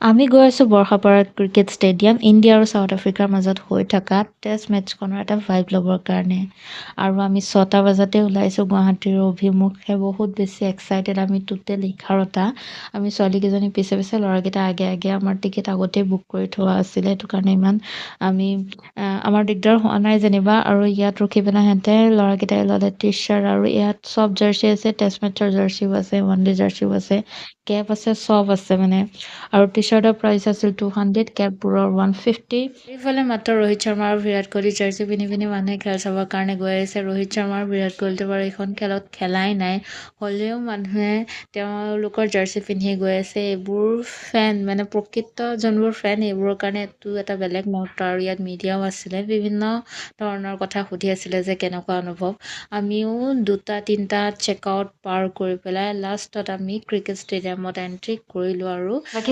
আমি গৈ আছোঁ বৰ্ষাপাৰা ক্ৰিকেট ষ্টেডিয়াম ইণ্ডিয়া আৰু চাউথ আফ্ৰিকাৰ মাজত হৈ থকা টেষ্ট মেটচখনৰ এটা ভাইব ল'বৰ কাৰণে আৰু আমি 6টা বজাতে ওলাইছোঁ গুৱাহাটীৰ অভিমুখে বহুত বেছি এক্সাইটেড আমি টোটেল 11টা আমি ছোৱালীকেইজনী পিছে পিছে ল'ৰাকেইটা আগে আগে আমাৰ টিকেট আগতেই বুক কৰি থোৱা আছিলে সেইটো কাৰণে ইমান আমি আমাৰ দিগদাৰ হোৱা নাই যেনিবা আৰু ইয়াত ৰখি পিনে সিহঁতে ল'ৰাকেইটাই ল'লে টি চাৰ্ট আৰু ইয়াত চব জাৰ্চি আছে টেষ্ট মেটচৰ জাৰ্চিও আছে ওৱান ডে জাৰ্চিও আছে কেপ আছে চব আছে মানে আৰু টি চাৰ্টৰ প্ৰাইচ আছিল 200 কেপবোৰৰ 150 এইফালে মাত্ৰ ৰোহিত শৰ্মা আৰু বিৰাট কোহলি জাৰ্চি পিন্ধি পিনি মানুহে খেল চাবৰ কাৰণে গৈ আছে ৰোহিত শৰ্মা আৰু বিৰাট কোহলিটো বাৰু এইখন খেলত খেলাই নাই হ'লেও মানুহে তেওঁলোকৰ জাৰ্চি পিন্ধি গৈ আছে এইবোৰ ফেন মানে প্ৰকৃত যোনবোৰ ফেন এইবোৰৰ কাৰণে এইটো এটা বেলেগ মুহূৰ্ত আৰু ইয়াত মিডিয়াও আছিলে বিভিন্ন ধৰণৰ কথা সুধি আছিলে যে কেনেকুৱা অনুভৱ আমিও 2টা 3টা চেকআউট পাৰ কৰি পেলাই লাষ্টত আমি ক্ৰিকেট ষ্টেডিয়ামত এণ্ট্ৰি কৰিলোঁ আৰু বাকী